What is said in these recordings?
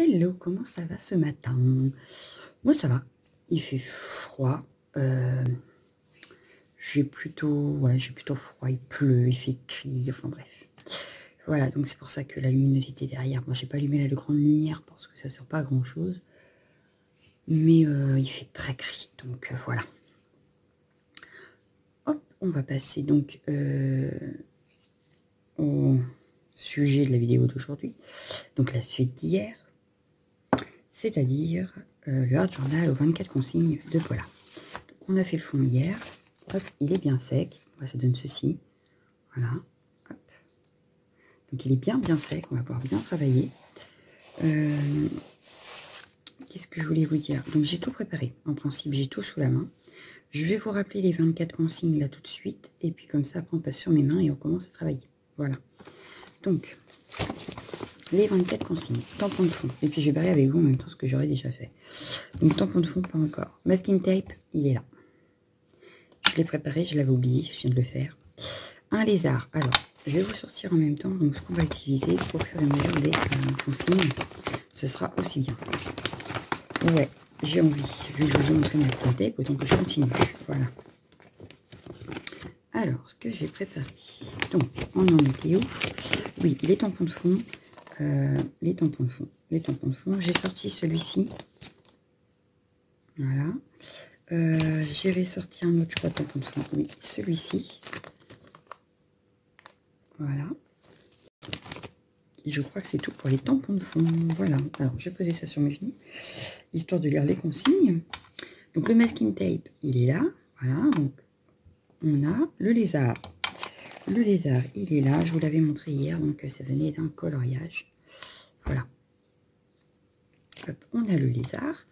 Hello, comment ça va ce matin? Moi ça va, il fait froid, j'ai plutôt froid, il pleut, il fait gris, enfin bref. Voilà, donc c'est pour ça que la luminosité derrière, moi j'ai pas allumé la grande lumière parce que ça sert pas à grand chose. Mais il fait très gris, donc voilà. Hop, on va passer donc au sujet de la vidéo d'aujourd'hui. Donc la suite d'hier, c'est-à-dire le Art Journal aux 24 consignes de Paula. Donc on a fait le fond hier. Hop, il est bien sec. Ça donne ceci. Voilà. Hop. Donc il est bien sec. On va pouvoir bien travailler. Qu'est-ce que je voulais vous dire? Donc j'ai tout préparé. En principe, j'ai tout sous la main. Je vais vous rappeler les 24 consignes là tout de suite. Et puis comme ça, après on passe sur mes mains et on commence à travailler. Voilà. Donc, les 24 consignes. Tampon de fond. Et puis je vais barrer avec vous en même temps ce que j'aurais déjà fait. Donc tampon de fond, pas encore. Masking tape, il est là. Je l'ai préparé, je l'avais oublié, je viens de le faire. Un lézard. Alors, je vais vous sortir en même temps donc ce qu'on va utiliser au fur et à mesure des consignes. Ce sera aussi bien. Ouais, j'ai envie. Vu que je vous ai montré ma tape, autant que je continue. Voilà. Alors, ce que j'ai préparé. Donc, on en était où? Oui, les tampons de fond. Les tampons de fond. J'ai sorti celui-ci. Voilà. J'avais sorti un autre, je crois, tampon de fond. Oui, celui-ci. Voilà. Et je crois que c'est tout pour les tampons de fond. Voilà. Alors, j'ai posé ça sur mes genoux, histoire de lire les consignes. Donc, le masking tape, il est là. Voilà. Donc, on a le lézard. Le lézard, il est là. Je vous l'avais montré hier. Donc, ça venait d'un coloriage. Voilà. Hop, on a le lézard.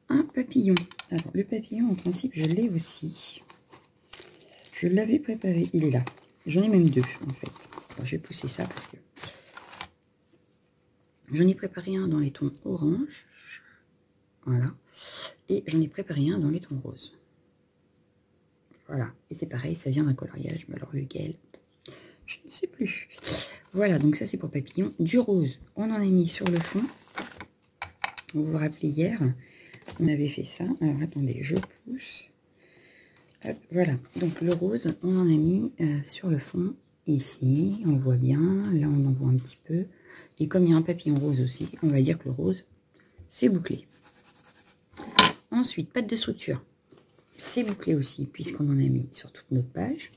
Un papillon. Alors, le papillon, en principe, je l'ai aussi. Je l'avais préparé. Il est là. J'en ai même deux, en fait. Alors, je vais pousser ça parce que j'en ai préparé un dans les tons orange. Voilà. Et j'en ai préparé un dans les tons roses. Voilà. Et c'est pareil, ça vient d'un coloriage. Mais alors, lequel? Je ne sais plus. Voilà, donc ça, c'est pour papillon. Du rose, on en a mis sur le fond. Vous vous rappelez hier, on avait fait ça. Alors, attendez, je pousse. Hop, voilà, donc le rose, on en a mis sur le fond, ici, on voit bien, là on en voit un petit peu, et comme il y a un papillon rose aussi, on va dire que le rose, c'est bouclé. Ensuite, patte de structure, c'est bouclé aussi, puisqu'on en a mis sur toute notre page.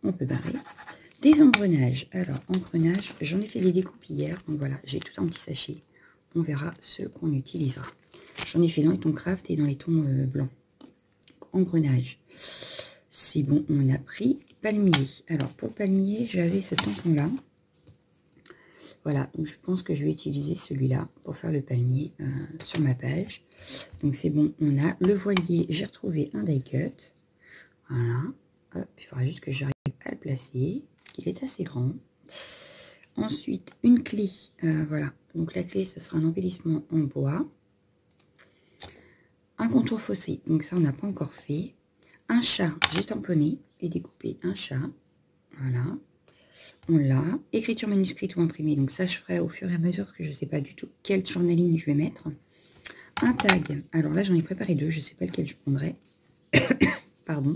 On peut barrer. Des engrenages, alors engrenages, j'en ai fait des découpes hier, donc voilà, j'ai tout un petit sachet, on verra ce qu'on utilisera. J'en ai fait dans les tons craft et dans les tons blancs. Engrenage, c'est bon, on a pris palmier. Alors pour palmier, j'avais ce tampon là, voilà, donc je pense que je vais utiliser celui-là pour faire le palmier sur ma page. Donc c'est bon, on a le voilier, j'ai retrouvé un die cut, voilà. Hop, il faudra juste que j'arrive à le placer, il est assez grand. Ensuite une clé, voilà, donc la clé ce sera un embellissement en bois. Un contour fossé, donc ça on n'a pas encore fait. Un chat, j'ai tamponné et découpé un chat. Voilà, on l'a. Écriture manuscrite ou imprimée, donc ça je ferai au fur et à mesure parce que je ne sais pas du tout quel journaling je vais mettre. Un tag, alors là j'en ai préparé deux, je ne sais pas lequel je prendrai. Pardon.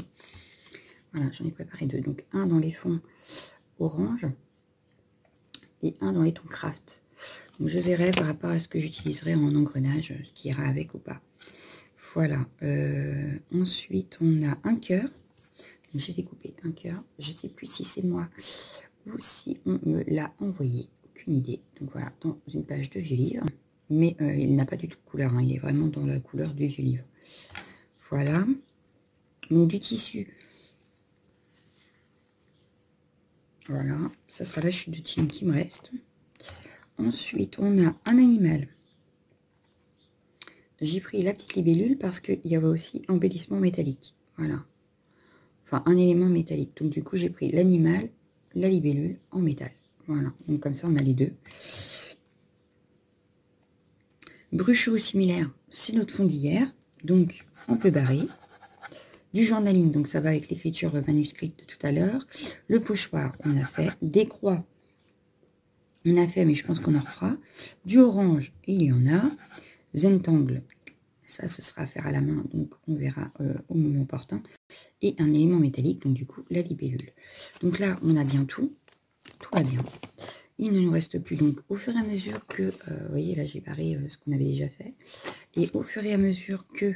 Voilà, j'en ai préparé deux, donc un dans les fonds orange et un dans les tons craft. Donc je verrai par rapport à ce que j'utiliserai en engrenage, ce qui ira avec ou pas. Voilà, ensuite on a un cœur, j'ai découpé un cœur, je ne sais plus si c'est moi ou si on me l'a envoyé, aucune idée. Donc voilà, dans une page de vieux livre, mais il n'a pas du tout de couleur, hein, il est vraiment dans la couleur du vieux livre. Voilà, donc du tissu, voilà, ça sera la chute de team qui me reste. Ensuite on a un animal. J'ai pris la petite libellule parce qu'il y avait aussi embellissement métallique. Voilà. Enfin, un élément métallique. Donc, du coup, j'ai pris l'animal, la libellule en métal. Voilà. Donc, comme ça, on a les deux. Bruchot similaire, c'est notre fond d'hier. Donc, on peut barrer. Du journaling, donc ça va avec l'écriture manuscrite de tout à l'heure. Le pochoir, on a fait. Des croix. On a fait, mais je pense qu'on en refera. Du orange, il y en a. Zentangle, ça, ce sera à faire à la main, donc on verra au moment opportun. Et un élément métallique, donc du coup, la libellule. Donc là, on a bien tout. Tout va bien. Il ne nous reste plus, donc, au fur et à mesure que... vous voyez, là, j'ai barré ce qu'on avait déjà fait. Et au fur et à mesure que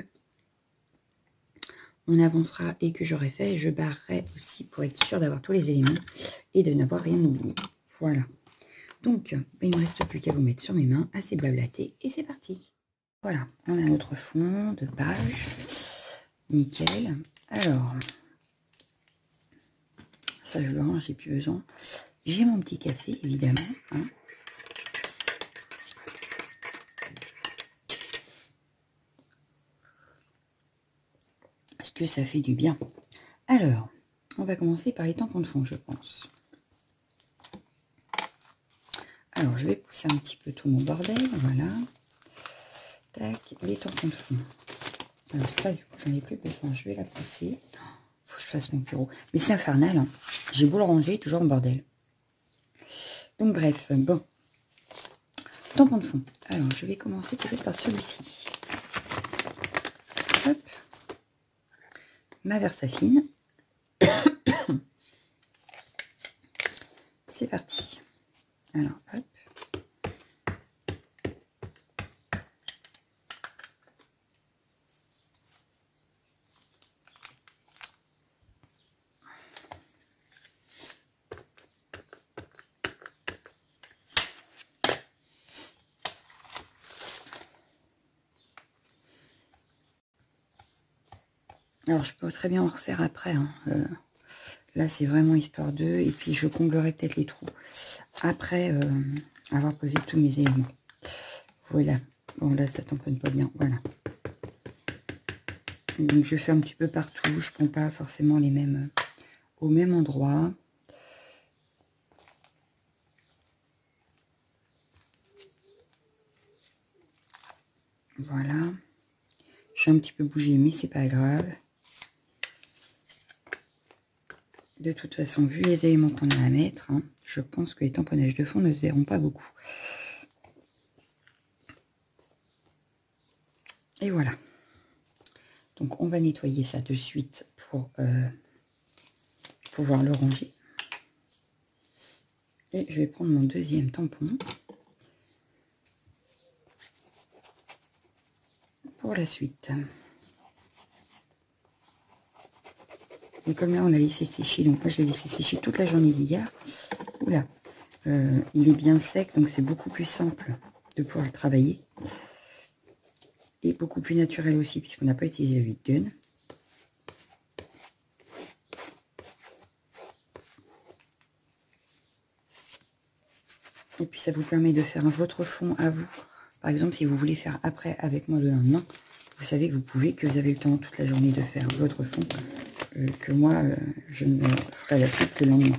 on avancera et que j'aurai fait, je barrerai aussi pour être sûr d'avoir tous les éléments et de n'avoir rien oublié. Voilà. Donc, il ne me reste plus qu'à vous mettre sur mes mains, assez blablater, et c'est parti. Voilà, on a notre fond de page. Nickel. Alors, ça je le range, j'ai plus besoin. J'ai mon petit café, évidemment. Hein. Parce que ça fait du bien. Alors, on va commencer par les tampons de fond, je pense. Alors, je vais pousser un petit peu tout mon bordel, voilà. Tac, les tampons de fond. Alors ça, du coup, j'en ai plus besoin, je vais la pousser. Faut que je fasse mon bureau. Mais c'est infernal, hein. J'ai beau le ranger, toujours en bordel. Donc bref, bon. Tampon de fond. Alors, je vais commencer peut-être par celui-ci. Hop. Ma Versafine. C'est parti. Alors, hop. Alors, je peux très bien en refaire après. Hein. Là, c'est vraiment histoire d'eux. Et puis, je comblerai peut-être les trous. Après avoir posé tous mes éléments. Voilà. Bon, là, ça tamponne pas bien. Voilà. Donc, je fais un petit peu partout. Je prends pas forcément les mêmes au même endroit. Voilà. J'ai un petit peu bougé, mais c'est pas grave. De toute façon, vu les éléments qu'on a à mettre, hein, je pense que les tamponnages de fond ne se verront pas beaucoup. Et voilà. Donc, on va nettoyer ça de suite pour pouvoir le ranger. Et je vais prendre mon deuxième tampon pour la suite. Et comme là, on a laissé sécher, donc moi, je l'ai laissé sécher toute la journée d'hier. Oula, il est bien sec, donc c'est beaucoup plus simple de pouvoir le travailler. Et beaucoup plus naturel aussi, puisqu'on n'a pas utilisé le vide-gun. Et puis, ça vous permet de faire votre fond à vous. Par exemple, si vous voulez faire après avec moi le lendemain, vous savez que vous pouvez, que vous avez le temps toute la journée de faire votre fond. Que moi, je ne ferai la suite que le lendemain.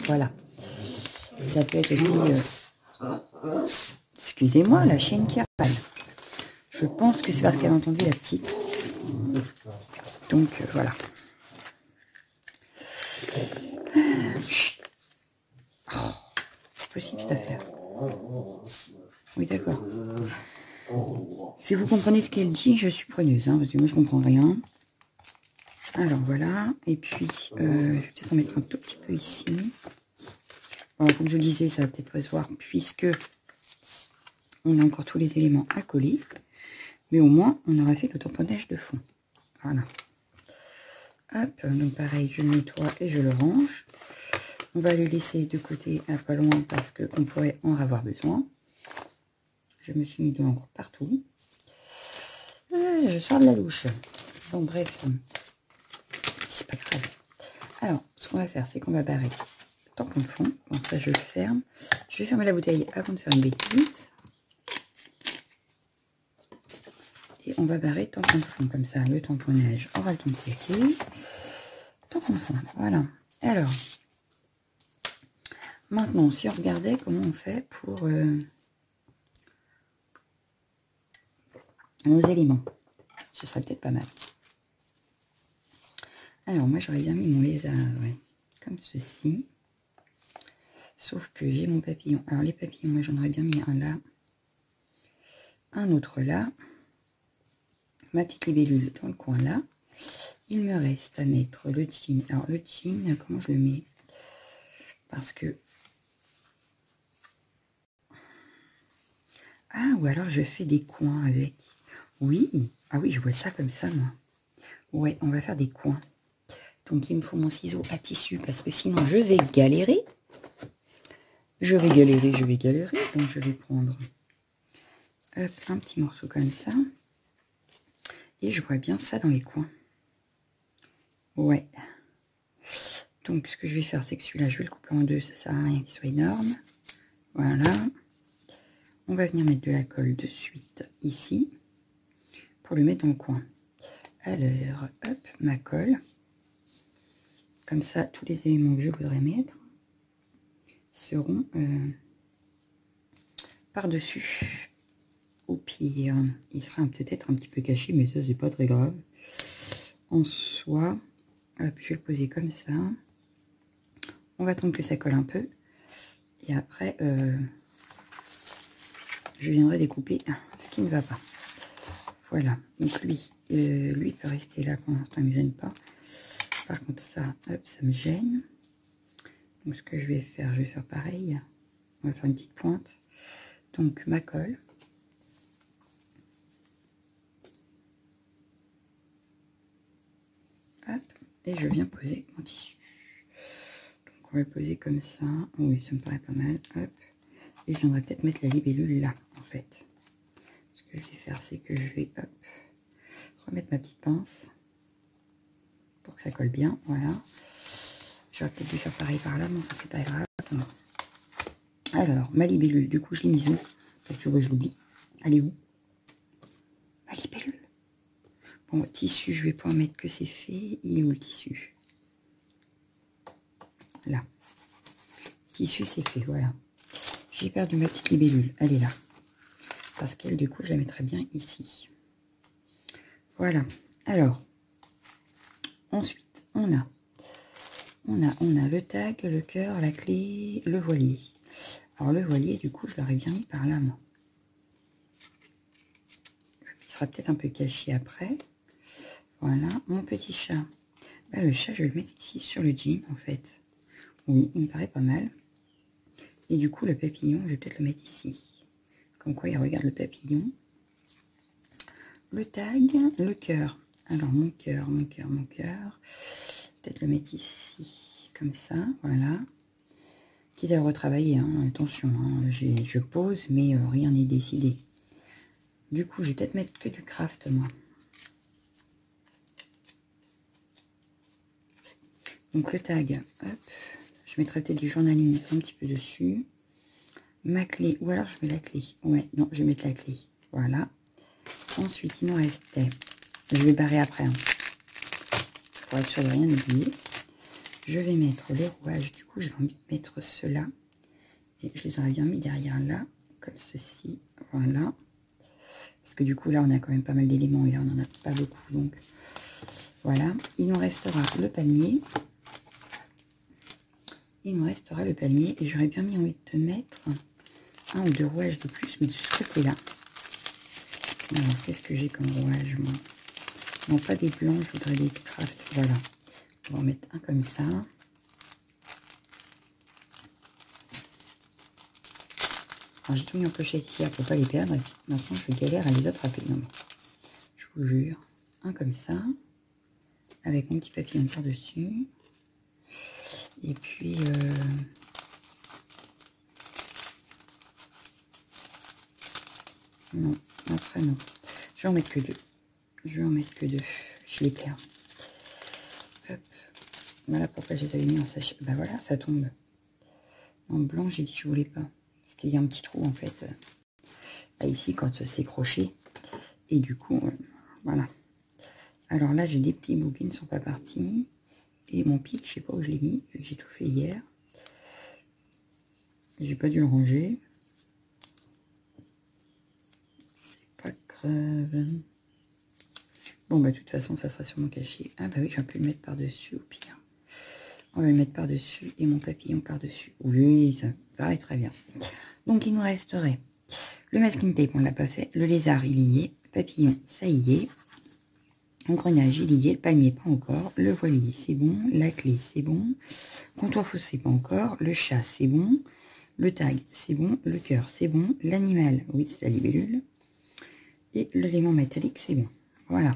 Voilà. Ça peut être aussi... Excusez-moi, la chienne qui appelle. Je pense que c'est parce qu'elle a entendu la petite. Donc, voilà. Chut. Oh, c'est possible cette affaire. Oui, d'accord. Si vous comprenez ce qu'elle dit, je suis preneuse, hein, parce que moi, je comprends rien. Alors, voilà. Et puis, je vais peut-être en mettre un tout petit peu ici. Bon, comme je le disais, ça va peut-être pas se voir, puisque on a encore tous les éléments à coller. Mais au moins, on aura fait le tamponnage de fond. Voilà. Hop, donc pareil, je le nettoie et je le range. On va les laisser de côté à pas loin parce qu'on pourrait en avoir besoin. Je me suis mis de l'encre partout. Je sors de la douche. Bon, bref, c'est pas grave. Alors, ce qu'on va faire, c'est qu'on va barrer le tampon de fond. Bon, ça, je le ferme. Je vais fermer la bouteille avant de faire une bêtise. Et on va barrer tampon de fond, comme ça, le tamponnage aura le temps de sécher. Tampon de fond, voilà. Alors, maintenant, si on regardait comment on fait pour nos éléments, ce serait peut-être pas mal. Alors, moi, j'aurais bien mis mon lézard, ouais, comme ceci. Sauf que j'ai mon papillon. Alors les papillons, moi j'en aurais bien mis un là, un autre là, ma petite libellule dans le coin là. Il me reste à mettre le jean. Alors le jean, comment je le mets? Parce que... Ah, ou alors je fais des coins avec. Oui, ah oui, je vois ça comme ça, moi. Ouais, on va faire des coins. Donc il me faut mon ciseau à tissu parce que sinon je vais galérer. Je vais galérer. Donc je vais prendre hop, un petit morceau comme ça. Et je vois bien ça dans les coins. Ouais. Donc ce que je vais faire, c'est que celui-là, je vais le couper en deux. Ça sert à rien qu'il soit énorme. Voilà. On va venir mettre de la colle de suite ici. Pour le mettre dans le coin. Alors, hop, ma colle. Comme ça, tous les éléments que je voudrais mettre seront par-dessus. Au pire, il sera peut-être un petit peu caché, mais ça, c'est pas très grave. En soi, hop, je vais le poser comme ça. On va attendre que ça colle un peu. Et après, je viendrai découper ce qui ne va pas. Voilà. Donc lui peut rester là pour l'instant, il ne me gêne pas. Par contre, ça, hop, ça me gêne. Donc ce que je vais faire pareil. On va faire une petite pointe. Donc ma colle. Hop, et je viens poser mon tissu. Donc on va le poser comme ça. Oui, ça me paraît pas mal. Hop. Et je viendrai peut-être mettre la libellule là, en fait. Ce que je vais faire, c'est que je vais hop, remettre ma petite pince pour que ça colle bien. Voilà. J'aurais peut-être dû faire pareil par là, mais c'est pas grave. Alors, ma libellule, du coup, je l'ai mise où? Parce que je l'oublie. Elle est où? Ma libellule. Bon, tissu, je vais pas en mettre que c'est fait. Il est où le tissu? Là. Tissu, c'est fait, voilà. J'ai perdu ma petite libellule. Elle est là. Parce qu'elle, du coup, je la mettrai bien ici. Voilà. Alors, ensuite, on a le tag, le cœur, la clé, le voilier. Alors, le voilier, du coup, je l'aurais bien mis par là, moi. Il sera peut-être un peu caché après. Voilà, mon petit chat. Là, le chat, je vais le mettre ici sur le jean, en fait. Oui, il me paraît pas mal. Et du coup, le papillon, je vais peut-être le mettre ici. Comme quoi, il regarde le papillon. Le tag, le cœur. Alors, mon cœur. Peut-être le mettre ici, comme ça, voilà. Quitte à le retravailler, hein, attention, hein, je pose, mais rien n'est décidé. Du coup, je vais peut-être mettre que du craft, moi. Donc, le tag, hop. Je mettrai peut-être du journaling un petit peu dessus. Ma clé, ou alors je mets la clé. Ouais, non, je vais mettre la clé. Voilà. Ensuite, il nous restait... Je vais barrer après, hein, pour être sûr de rien oublier. Je vais mettre les rouages. Du coup, je vais mettre ceux-là. Et je les aurais bien mis derrière là, comme ceci. Voilà. Parce que du coup, là, on a quand même pas mal d'éléments. Et là, on n'en a pas beaucoup. Donc, voilà. Il nous restera le palmier. Il nous restera le palmier. Et j'aurais bien mis envie de mettre un ou deux rouages de plus, mais de ce côté-là. Alors, qu'est-ce que j'ai comme rouage, moi? Non, pas des blancs, je voudrais des craft. Voilà. On va en mettre un comme ça. Alors, j'ai tout mis en pochette hier pour pas les perdre. Maintenant, je galère à les attraper. Non, je vous jure. Un comme ça. Avec mon petit papillon par-dessus. Et puis... non, après non. Je vais en mettre que deux. Je les perds. Hop. Voilà pourquoi je les avais mis en sachet. Bah voilà, ça tombe. En blanc, j'ai dit que je voulais pas. Parce qu'il y a un petit trou en fait. Là, ici, quand c'est croché. Et du coup, voilà. Alors là, j'ai des petits bouts qui ne sont pas partis. Et mon pic, je sais pas où je l'ai mis. J'ai tout fait hier. J'ai pas dû le ranger. C'est pas grave. Bon, bah, de toute façon, ça sera sûrement caché. Ah, bah oui, j'aurais pu le mettre par-dessus, au pire. On va le mettre par-dessus et mon papillon par-dessus. Oui, ça me paraît très bien. Donc, il nous resterait le masking tape, on ne l'a pas fait. Le lézard, il y est. Papillon, ça y est. Engrenage, il y est. Le palmier, pas encore. Le voilier, c'est bon. La clé, c'est bon. Contour faussé, pas encore. Le chat, c'est bon. Le tag, c'est bon. Le cœur, c'est bon. L'animal, oui, c'est la libellule. Et l'élément métallique, c'est bon. Voilà.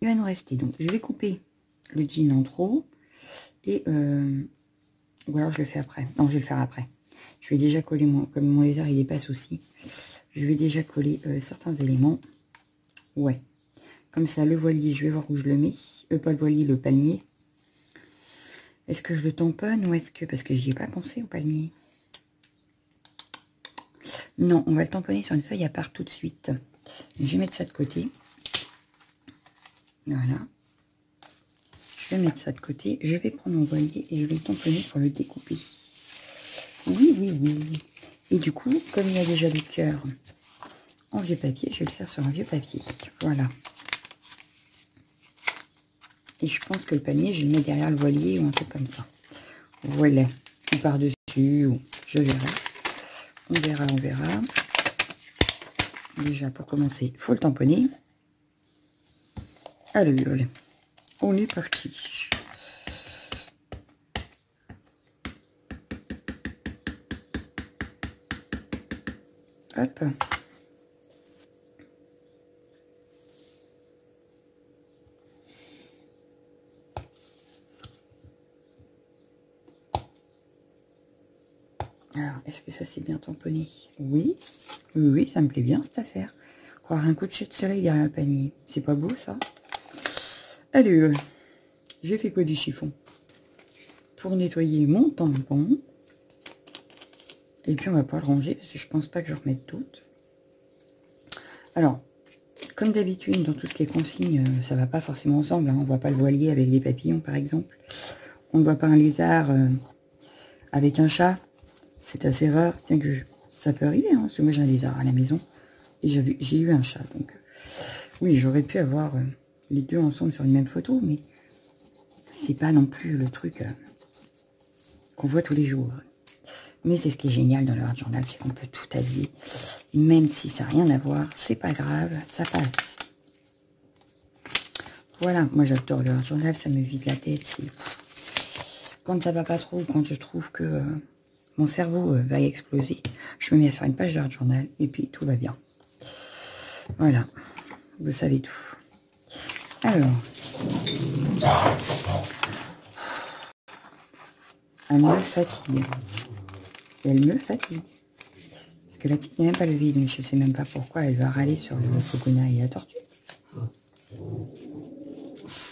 Il va nous rester. Donc, je vais couper le jean en trop. Et, ou alors je le fais après. Non, je vais le faire après. Je vais déjà coller, comme mon lézard, il dépasse aussi. Je vais déjà coller certains éléments. Ouais. Comme ça, le voilier, je vais voir où je le mets. Pas le voilier, le palmier. Est-ce que je le tamponne ou est-ce que... Parce que j'y ai pas pensé au palmier. Non, on va le tamponner sur une feuille à part tout de suite. Je vais mettre ça de côté. Voilà. Je vais mettre ça de côté. Je vais prendre mon voilier et je vais le tamponner pour le découper. Oui, oui, oui. Et du coup, comme il y a déjà le cœur en vieux papier, je vais le faire sur un vieux papier. Voilà. Et je pense que le palmier, je vais le mettre derrière le voilier ou un truc comme ça. Voilà. Ou par-dessus, ou je verrai. On verra, on verra. Déjà, pour commencer, il faut le tamponner. Allez, allez. On est parti. Hop. Alors, est-ce que ça s'est bien tamponné? Oui. Oui, oui, ça me plaît bien cette affaire. Croire un coup de soleil derrière le palmier. C'est pas beau ça? Allez, j'ai fait quoi du chiffon? Pour nettoyer mon tampon. Et puis on va pas le ranger parce que je pense pas que je remette toutes. Alors, comme d'habitude, dans tout ce qui est consigne, ça va pas forcément ensemble. Hein. On voit pas le voilier avec des papillons, par exemple. On ne voit pas un lézard avec un chat. C'est assez rare, bien que ça peut arriver. Hein, parce que moi, j'ai un lézard à la maison. Et j'ai eu un chat. Donc, oui, j'aurais pu avoir les deux ensemble sur une même photo. Mais c'est pas non plus le truc qu'on voit tous les jours. Mais c'est ce qui est génial dans le Art Journal, c'est qu'on peut tout habiller. Même si ça n'a rien à voir, c'est pas grave, ça passe. Voilà, moi j'adore le Art Journal, ça me vide la tête. Quand ça va pas trop, quand je trouve que mon cerveau va exploser, je me mets à faire une page de Art Journal et puis tout va bien. Voilà, vous savez tout. Alors, elle me fatigue. Elle me fatigue. Parce que la petite n'est même pas levée, donc je ne sais même pas pourquoi elle va râler sur le coconut et la tortue.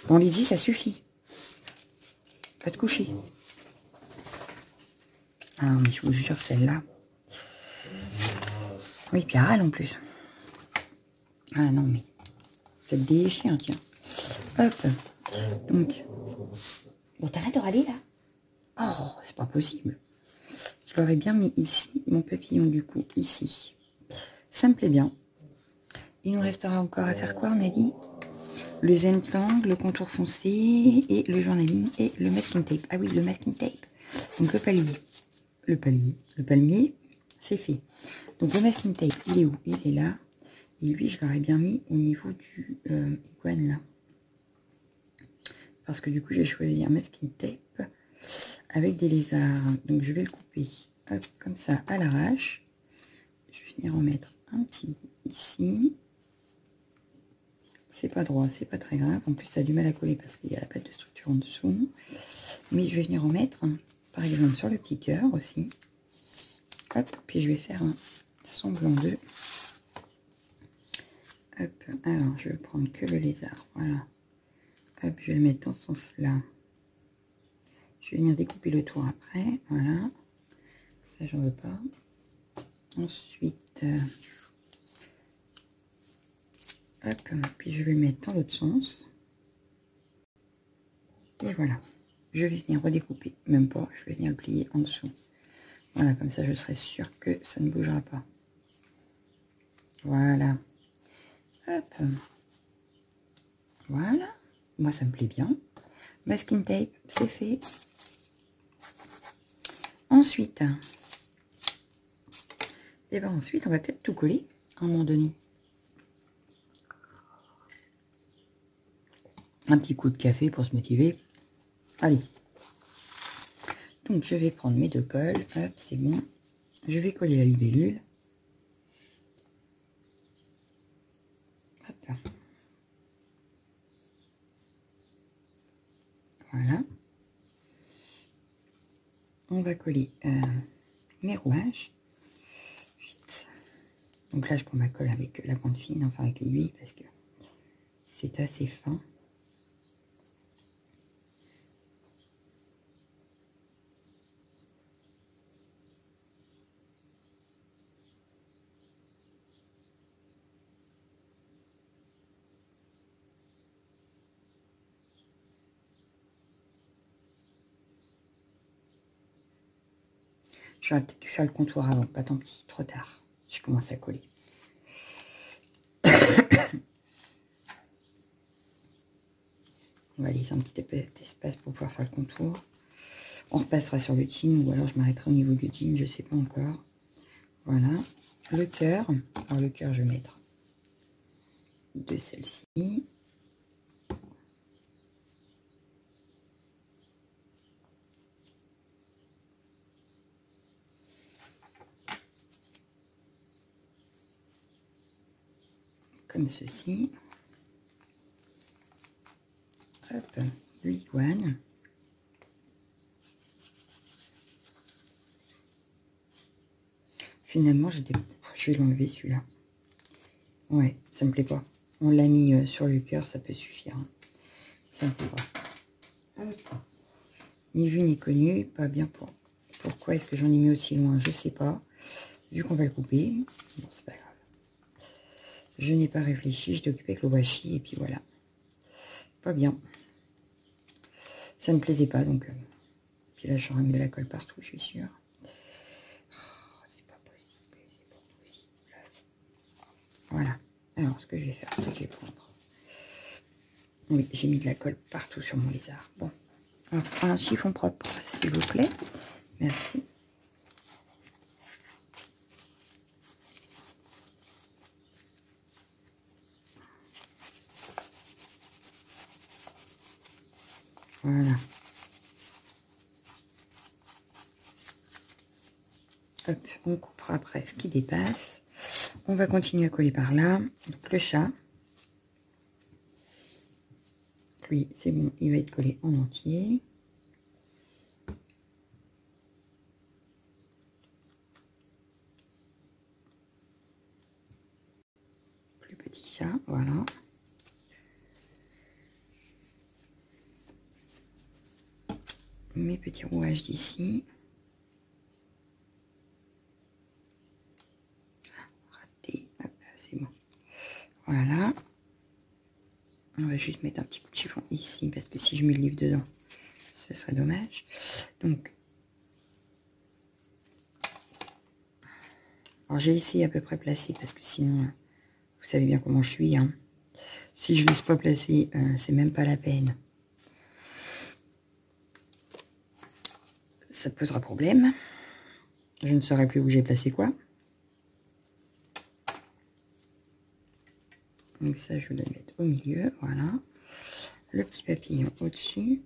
Bon, Lydie, ça suffit. Va te coucher. Ah, mais je vous jure, celle-là. Oui, puis elle râle en plus. Ah non, mais ça te déchire, tiens. Hop. Donc. Bon, t'arrêtes de râler, là? Oh, c'est pas possible. Je l'aurais bien mis ici, mon papillon, du coup, ici. Ça me plaît bien. Il nous restera encore à faire quoi, on a dit? Le Zentlang, le contour foncé, et le journaling, et le masking tape. Ah oui, le masking tape. Donc le palier. Le palmier, c'est fait. Donc le masking tape, il est où? Il est là. Et lui, je l'aurais bien mis au niveau du iguane, là. Parce que du coup, j'ai choisi un masking tape avec des lézards. Donc je vais le couper, hop, comme ça, à l'arrache. Je vais venir en mettre un petit bout ici. C'est pas droit, c'est pas très grave. En plus, ça a du mal à coller parce qu'il y a la pâte de structure en dessous. Mais je vais venir en mettre, par exemple, sur le petit cœur aussi. Hop, puis je vais faire un semblant de... Hop, alors je vais prendre que le lézard, voilà. Hop, je vais le mettre dans ce sens-là. Je vais venir découper le tour après, voilà. Ça, j'en veux pas. Ensuite, hop, puis je vais le mettre dans l'autre sens. Et voilà. Je vais venir redécouper, même pas, je vais venir le plier en dessous. Voilà, comme ça je serai sûre que ça ne bougera pas. Voilà. Hop. Voilà. Moi ça me plaît bien. Masking tape, c'est fait. Ensuite, et ben ensuite, on va peut-être tout coller à un moment donné. Un petit coup de café pour se motiver. Allez. Donc, je vais prendre mes 2 colles. Hop, c'est bon. Je vais coller la libellule. Hop. Voilà. On va coller mes rouages. Vite. Donc là, je prends ma colle avec la pointe fine, enfin avec l'aiguille, parce que c'est assez fin. J'aurais peut-être dû faire le contour avant, pas tant pis, trop tard. Je commence à coller. On va laisser un petit espace pour pouvoir faire le contour. On repassera sur le jean, ou alors je m'arrêterai au niveau du jean, je ne sais pas encore. Voilà. Le cœur. Alors le cœur, je vais mettre de celle-ci. Comme ceci. Hop, l'iguane. Finalement, je vais l'enlever celui-là. Ouais, ça me plaît pas. On l'a mis sur le cœur, ça peut suffire. Hein. Ça me plaît pas. Hop. Ni vu ni connu, pas bien pour. Pourquoi est-ce que j'en ai mis aussi loin? Je sais pas. Vu qu'on va le couper, bon, c'est pas grave. Je n'ai pas réfléchi, je t'ai occupé avec le washi et puis voilà. Pas bien. Ça ne me plaisait pas donc. Puis là, j'aurais mis de la colle partout, je suis sûre. Oh, c'est pas possible, c'est pas possible. Voilà. Alors, ce que je vais faire, c'est que je vais prendre. Oui, j'ai mis de la colle partout sur mon lézard. Bon. Alors, un chiffon propre, s'il vous plaît. Merci. Voilà. Hop, on coupera après ce qui dépasse. On va continuer à coller par là. Donc le chat. Lui, c'est bon, il va être collé en entier. Plus petit chat, voilà. Mes petits rouages d'ici. Raté, hop, c'est bon. Voilà. On va juste mettre un petit coup de chiffon ici, parce que si je mets le livre dedans, ce serait dommage. Donc, alors j'ai laissé à peu près placer, parce que sinon, vous savez bien comment je suis. Hein. Si je ne laisse pas placer, c'est même pas la peine. Ça posera problème. Je ne saurai plus où j'ai placé quoi. Donc ça, je vais le mettre au milieu, voilà. Le petit papillon au-dessus.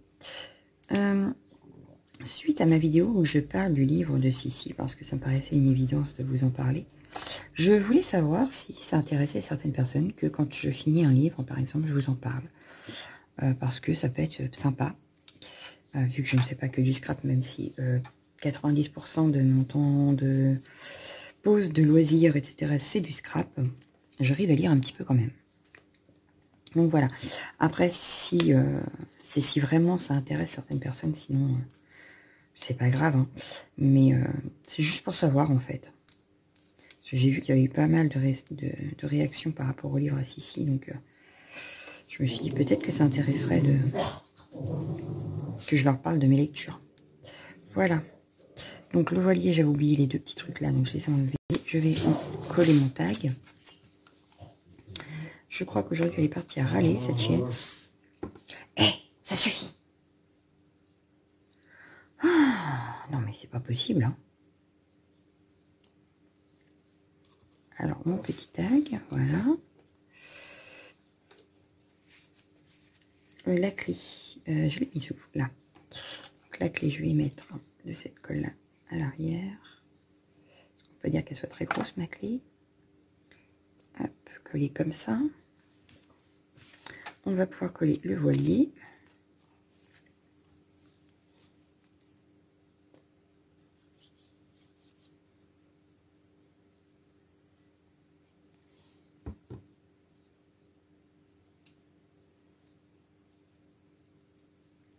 Suite à ma vidéo où je parle du livre de Sissi, parce que ça me paraissait une évidence de vous en parler, je voulais savoir si ça intéressait certaines personnes que quand je finis un livre, par exemple, je vous en parle. Parce que ça peut être sympa, vu que je ne fais pas que du scrap, même si 90% de mon temps de pause, de loisirs, etc., c'est du scrap, j'arrive à lire un petit peu quand même. Donc voilà. Après, si c'est si vraiment ça intéresse certaines personnes, sinon c'est pas grave. Hein. Mais c'est juste pour savoir en fait. J'ai vu qu'il y a eu pas mal de réactions par rapport au livre à Sissi, donc je me suis dit peut-être que ça intéresserait que je leur parle de mes lectures. Voilà. Donc le voilier, j'avais oublié les 2 petits trucs là, donc je les ai enlevés. Je vais en coller mon tag. Je crois qu'aujourd'hui, elle est partie à râler, cette chienne. Eh, ça suffit. c'est pas possible, hein. Alors, mon petit tag, voilà. La clé, je l'ai mise où? Là. Donc, la clé, je vais y mettre de cette colle-là à l'arrière. On peut dire qu'elle soit très grosse, ma clé. Hop, coller comme ça. On va pouvoir coller le voilier.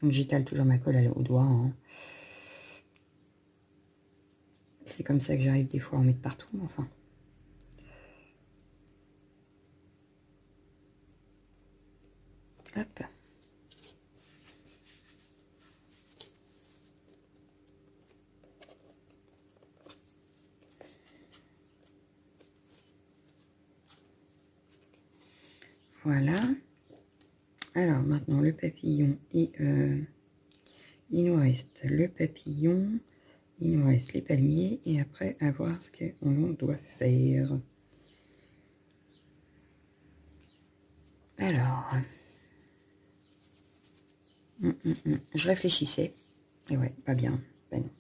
Donc j'étale toujours ma colle au doigt, hein. C'est comme ça que j'arrive des fois à en mettre partout, mais enfin. Hop. Voilà. Alors maintenant le papillon et il nous reste le papillon, il nous reste les palmiers et après à voir ce qu'on doit faire. Alors, je réfléchissais et ouais, pas bien. Ben non.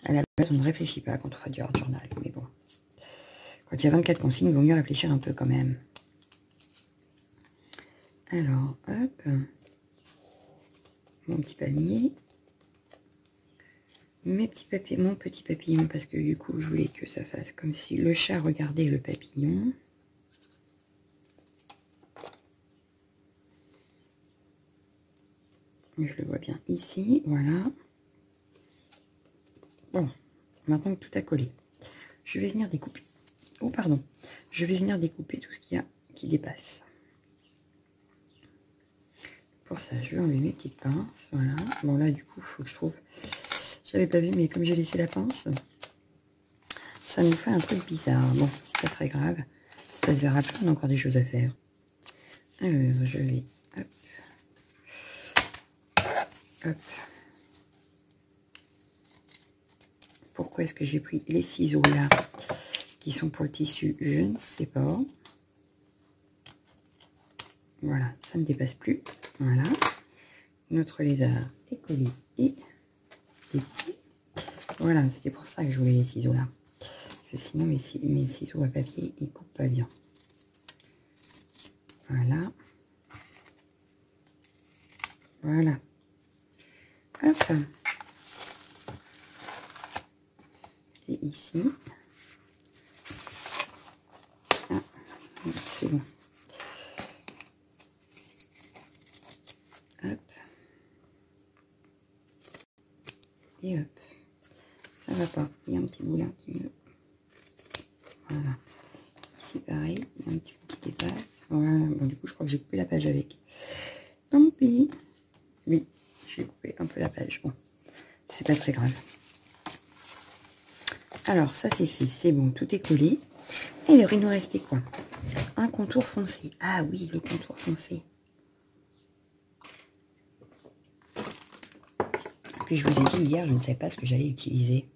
À la base, on ne réfléchit pas quand on fait du hard journal, mais bon. Quand il y a 24 consignes, il vaut mieux réfléchir un peu quand même. Alors, hop, mon petit palmier, mon petit papillon, parce que du coup, je voulais que ça fasse comme si le chat regardait le papillon. Je le vois bien ici, voilà. Bon, maintenant que tout a collé, je vais venir découper. Oh, pardon. Je vais venir découper tout ce qu'il y a qui dépasse. Pour ça, je vais enlever mes petites pinces. Voilà. Bon, là, du coup, il faut que je trouve... J'avais pas vu, mais comme j'ai laissé la pince, ça nous fait un truc bizarre. Bon, c'est pas très grave. Ça se verra plus, on a encore des choses à faire. Alors, je vais... Hop. Hop. Pourquoi est-ce que j'ai pris les ciseaux là, qui sont pour le tissu? Je ne sais pas. Voilà, ça ne dépasse plus. Voilà. Notre lézard est collé et déplié. Voilà, c'était pour ça que je voulais les ciseaux là. Parce que sinon, mes ciseaux à papier, ils coupent pas bien. Voilà. Voilà. Hop. Et ici. Ah, c'est bon. Hop. Et hop. Ça va pas. Il y a un petit bout là qui me... Voilà. Ici pareil, il y a un petit bout qui dépasse. Voilà. Bon, du coup, je crois que j'ai coupé la page avec. Tant pis. Oui, j'ai coupé un peu la page. Bon, c'est pas très grave. Alors, ça c'est fait. C'est bon, tout est collé. Et alors, il nous restait quoi? Un contour foncé. Ah oui, le contour foncé. Puis je vous ai dit hier, je ne savais pas ce que j'allais utiliser.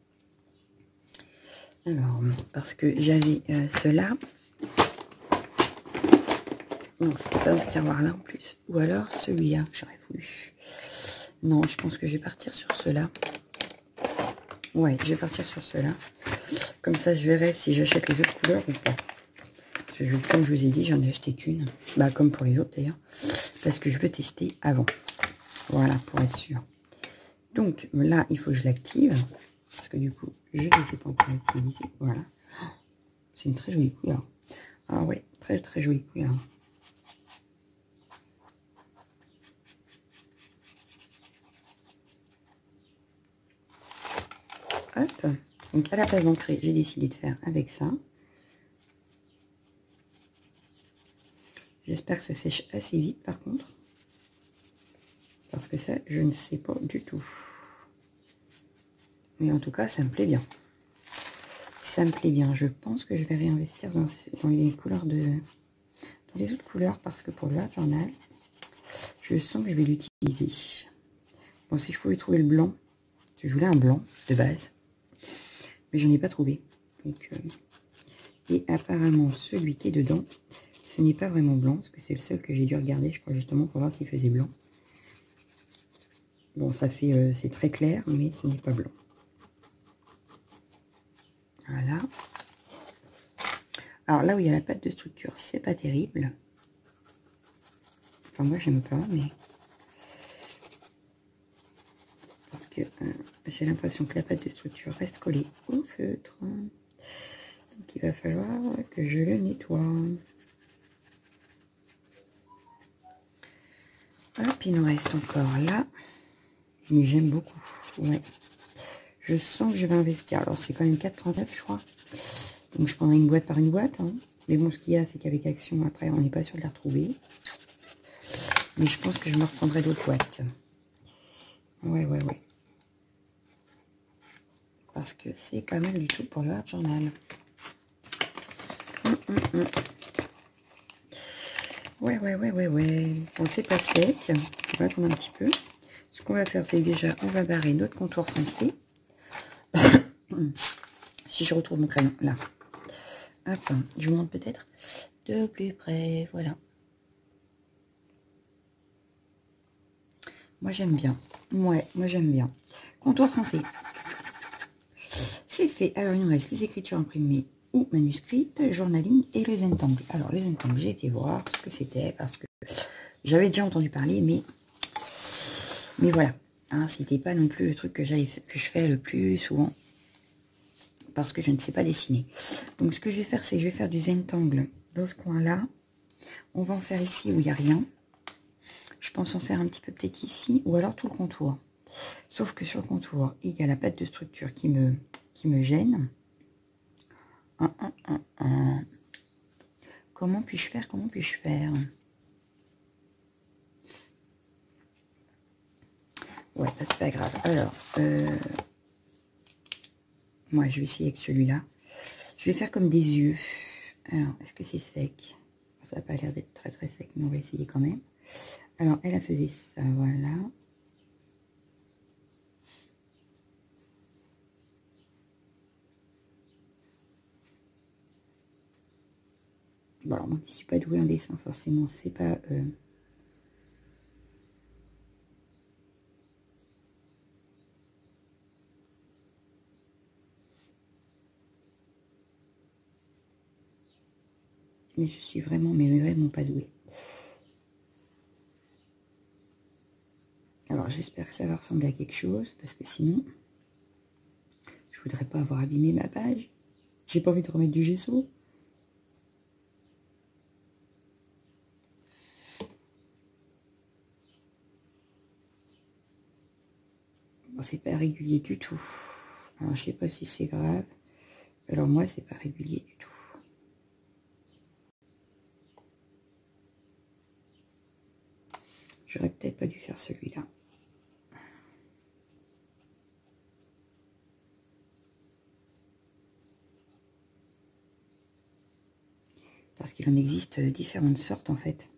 Alors, parce que j'avais cela. Non, c'était pas dans ce tiroir-là en plus. Ou alors celui-là que j'aurais voulu. Non, je pense que je vais partir sur cela. Ouais, je vais partir sur cela. Comme ça, je verrai si j'achète les autres couleurs ou pas. Parce que comme je vous ai dit, j'en ai acheté qu'une. Bah, comme pour les autres d'ailleurs. Parce que je veux tester avant. Voilà, pour être sûr. Donc là, il faut que je l'active. Parce que du coup, je ne les ai pas encore utilisés. Voilà. C'est une très jolie couleur. Ah ouais, très très jolie couleur. Hop. Donc à la place d'encrer, j'ai décidé de faire avec ça. J'espère que ça sèche assez vite par contre. Parce que ça, je ne sais pas du tout. Mais en tout cas, ça me plaît bien. Ça me plaît bien. Je pense que je vais réinvestir dans les couleurs de... Dans les autres couleurs parce que pour le hard journal, je sens que je vais l'utiliser. Bon, si je pouvais trouver le blanc, parce que je voulais un blanc de base. mais j'en ai pas trouvé. Donc, et apparemment, celui qui est dedans, ce n'est pas vraiment blanc, parce que c'est le seul que j'ai dû regarder, je crois, justement, pour voir s'il faisait blanc. Bon, ça fait, c'est très clair, mais ce n'est pas blanc. Voilà. Alors là où il y a la pâte de structure, c'est pas terrible. Enfin, moi, j'aime pas, mais... Parce que j'ai l'impression que la pâte de structure reste collée au feutre. Donc, il va falloir que je le nettoie. Hop, il nous reste encore là. Mais j'aime beaucoup. Ouais. Je sens que je vais investir. Alors, c'est quand même 4,39, je crois. Donc, je prendrai une boîte par une boîte. Hein. Mais bon, ce qu'il y a, c'est qu'avec Action, après, on n'est pas sûr de les retrouver. Mais je pense que je me reprendrai d'autres boîtes. Ouais. Parce que c'est pas mal du tout pour le Art Journal. Ouais. Bon, c'est pas sec. On va attendre un petit peu. Ce qu'on va faire, c'est déjà, on va barrer notre contour foncé. Si je retrouve mon crayon, là. Hop, je vous montre peut-être de plus près. Voilà. Moi, j'aime bien. Ouais, moi, j'aime bien. Contour foncé. C'est fait. Alors, il nous reste les écritures imprimées ou manuscrites, journaling et le Zentangle. Alors, le Zentangle, j'ai été voir ce que c'était parce que j'avais déjà entendu parler, mais voilà. Hein, c'était pas non plus le truc que je fais le plus souvent parce que je ne sais pas dessiner. Donc, ce que je vais faire, c'est que je vais faire du Zentangle dans ce coin-là. On va en faire ici où il n'y a rien. Je pense en faire un petit peu peut-être ici ou alors tout le contour. Sauf que sur le contour, il y a la pâte de structure qui me gêne. Comment puis-je faire? Ouais, c'est pas grave. Alors, moi, je vais essayer avec celui-là. Je vais faire comme des yeux. Alors, est-ce que c'est sec? Ça n'a pas l'air d'être très très sec, mais on va essayer quand même. Alors, elle a fait ça, voilà. Bon, alors, moi qui ne suis pas douée en dessin, forcément, c'est pas... Mais je suis vraiment, mais vraiment pas douée. Alors, j'espère que ça va ressembler à quelque chose, parce que sinon, je voudrais pas avoir abîmé ma page. J'ai pas envie de remettre du gesso. Bon, c'est pas régulier du tout. Alors, je sais pas si c'est grave. Alors, moi, c'est pas régulier du tout. J'aurais peut-être pas dû faire celui-là. Parce qu'il en existe différentes sortes, en fait.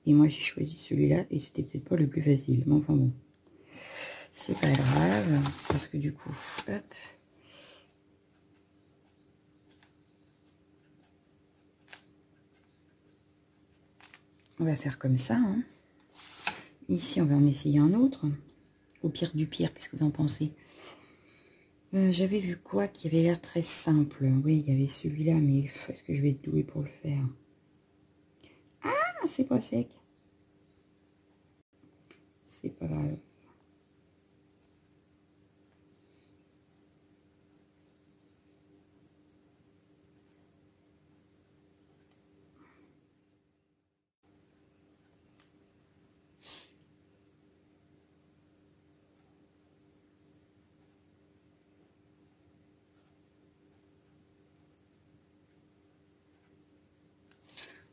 Et moi, j'ai choisi celui-là, et c'était peut-être pas le plus facile. Mais enfin bon. C'est pas grave, parce que du coup, hop. On va faire comme ça. Hein. Ici, on va en essayer un autre. Au pire du pire, qu'est-ce que vous en pensez? J'avais vu quoi qui avait l'air très simple. Oui, il y avait celui-là, mais est-ce que je vais être douée pour le faire? Ah, c'est pas sec. C'est pas grave.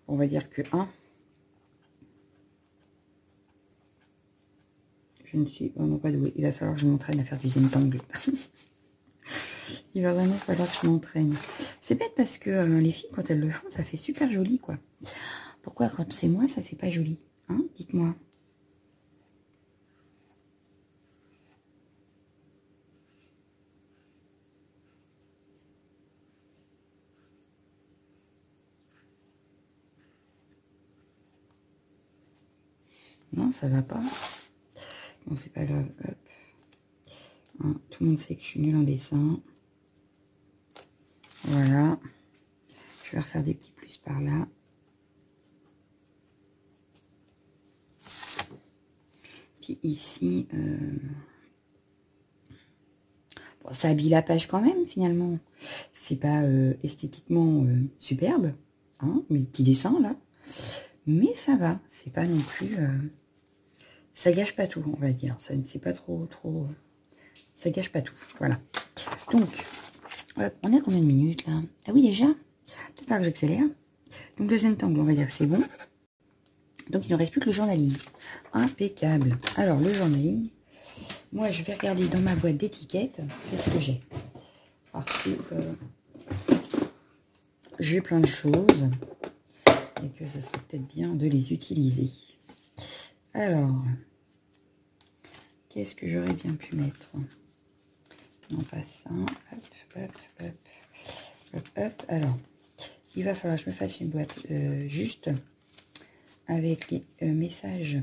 On va dire que 1. Je ne suis vraiment pas douée. Il va falloir que je m'entraîne à faire du Zentangle. Il va vraiment falloir que je m'entraîne. C'est bête parce que les filles, quand elles le font, ça fait super joli, quoi. Pourquoi, quand c'est moi, ça fait pas joli? Hein, dites-moi. Non, ça va pas. Bon, c'est pas grave. Hop. Hein, tout le monde sait que je suis nulle en dessin. Voilà. Je vais refaire des petits plus par là. Puis ici, bon, ça habille la page quand même, finalement. C'est pas esthétiquement superbe, hein, mes petits dessins, là. Mais ça va, c'est pas non plus... ça gâche pas tout, on va dire. C'est pas trop... ça gâche pas tout, voilà. Donc, on est à combien de minutes, là? Ah oui, déjà? Peut-être pas que j'accélère. Donc, le Zentangle, on va dire que c'est bon. Donc, il ne reste plus que le journaling. Impeccable. Alors, le journaling, moi, je vais regarder dans ma boîte d'étiquettes qu'est-ce que j'ai. Parce que j'ai plein de choses et que ça serait peut-être bien de les utiliser. Alors, qu'est-ce que j'aurais bien pu mettre? Non, pas ça. Hop, hop, hop, hop, hop. Alors, il va falloir que je me fasse une boîte juste avec les messages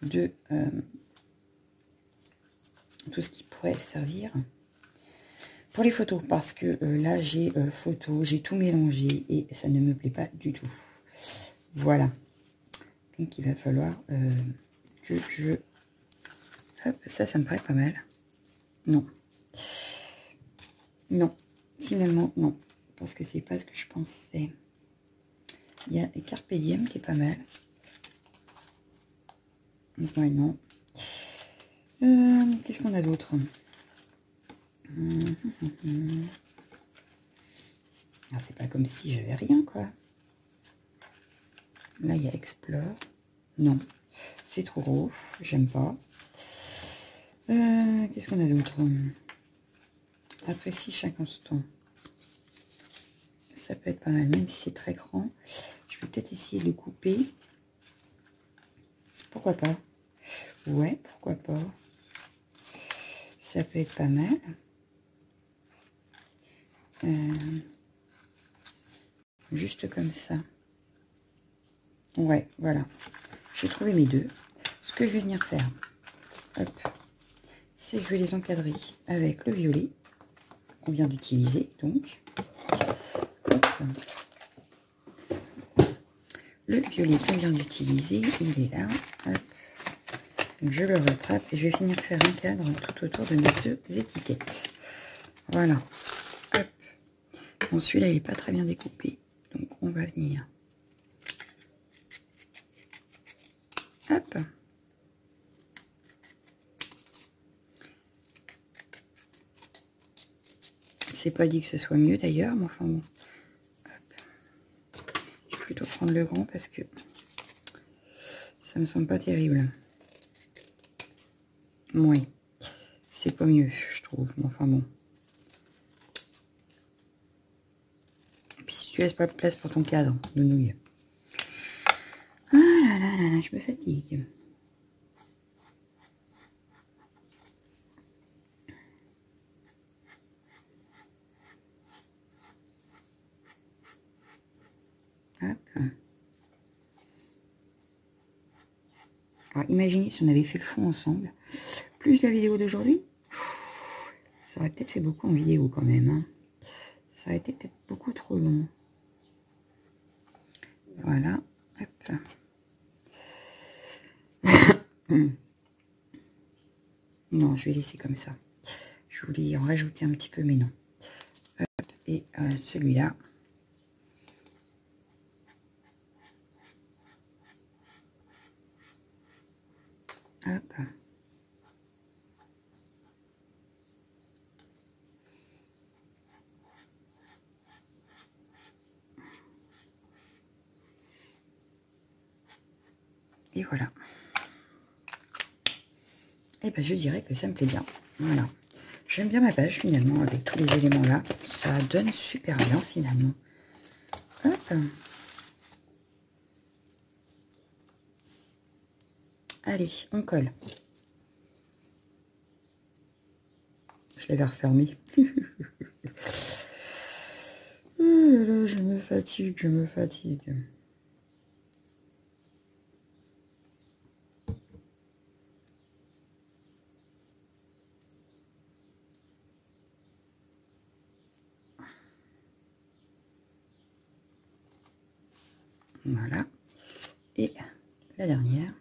de tout ce qui pourrait servir pour les photos, parce que là j'ai photos, j'ai tout mélangé et ça ne me plaît pas du tout. Voilà, donc il va falloir que je... Hop, ça me paraît pas mal. Non, non, finalement non, parce que c'est pas ce que je pensais. Il y a Carpe Diem qui est pas mal. Ouais, non. Qu'est-ce qu'on a d'autre? C'est pas comme si j'avais rien, quoi. Là, il y a Explore. Non, c'est trop gros. J'aime pas. Qu'est-ce qu'on a d'autre? Apprécie chaque instant. Ça peut être pas mal, même si c'est très grand. Je vais peut-être essayer de le couper. Pourquoi pas? Ouais, pourquoi pas? Ça peut être pas mal. Juste comme ça. Ouais, voilà. J'ai trouvé mes deux. Ce que je vais venir faire, c'est que je vais les encadrer avec le violet qu'on vient d'utiliser. Donc, hop. Le violet qu'on vient d'utiliser, il est là. Hop. Donc, je le rattrape et je vais finir faire un cadre tout autour de mes deux étiquettes. Voilà. Hop. Bon, celui-là, il n'est pas très bien découpé. Donc, on va venir. Hop. C'est pas dit que ce soit mieux d'ailleurs, mais enfin bon. Hop. Je vais plutôt prendre le grand parce que ça me semble pas terrible. Oui, c'est pas mieux, je trouve, mais enfin bon. Et puis si tu laisses pas de place pour ton cadre, de nouilles. Ah là là là là, je me fatigue. Hop. Alors, imaginez si on avait fait le fond ensemble, plus la vidéo d'aujourd'hui, ça aurait peut-être fait beaucoup en vidéo quand même. Hein. Ça aurait été peut-être beaucoup trop long. Voilà. Hop. Non, je vais laisser comme ça. Je voulais en rajouter un petit peu, mais non. Hop. Et celui-là. Hop. Et voilà. Et ben je dirais que ça me plaît bien. Voilà. J'aime bien ma page finalement avec tous les éléments là. Ça donne super bien finalement. Hop. Allez, on colle. Je l'avais refermé. Oh là là, je me fatigue, je me fatigue. Voilà. Et la dernière.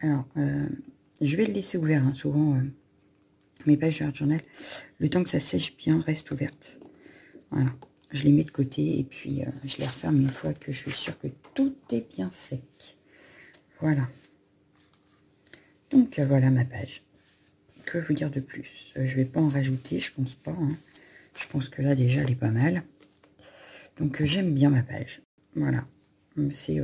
Alors, je vais le laisser ouvert, hein. Souvent, mes pages de journal, le temps que ça sèche bien, restent ouvertes. Voilà. Je les mets de côté et puis je les referme une fois que je suis sûre que tout est bien sec. Voilà. Donc, voilà ma page. Que vous dire de plus? Je vais pas en rajouter, je pense pas. Hein. Je pense que là, déjà, elle est pas mal. Donc, j'aime bien ma page. Voilà. C'est...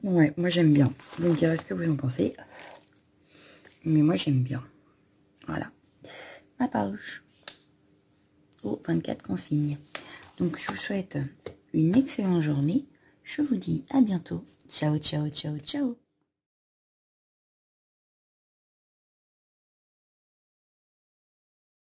ouais, moi, j'aime bien. Vous me direz ce que vous en pensez. Mais moi, j'aime bien. Voilà. Ma page. Aux 24 consignes. Donc, je vous souhaite une excellente journée. Je vous dis à bientôt. Ciao, ciao, ciao, ciao.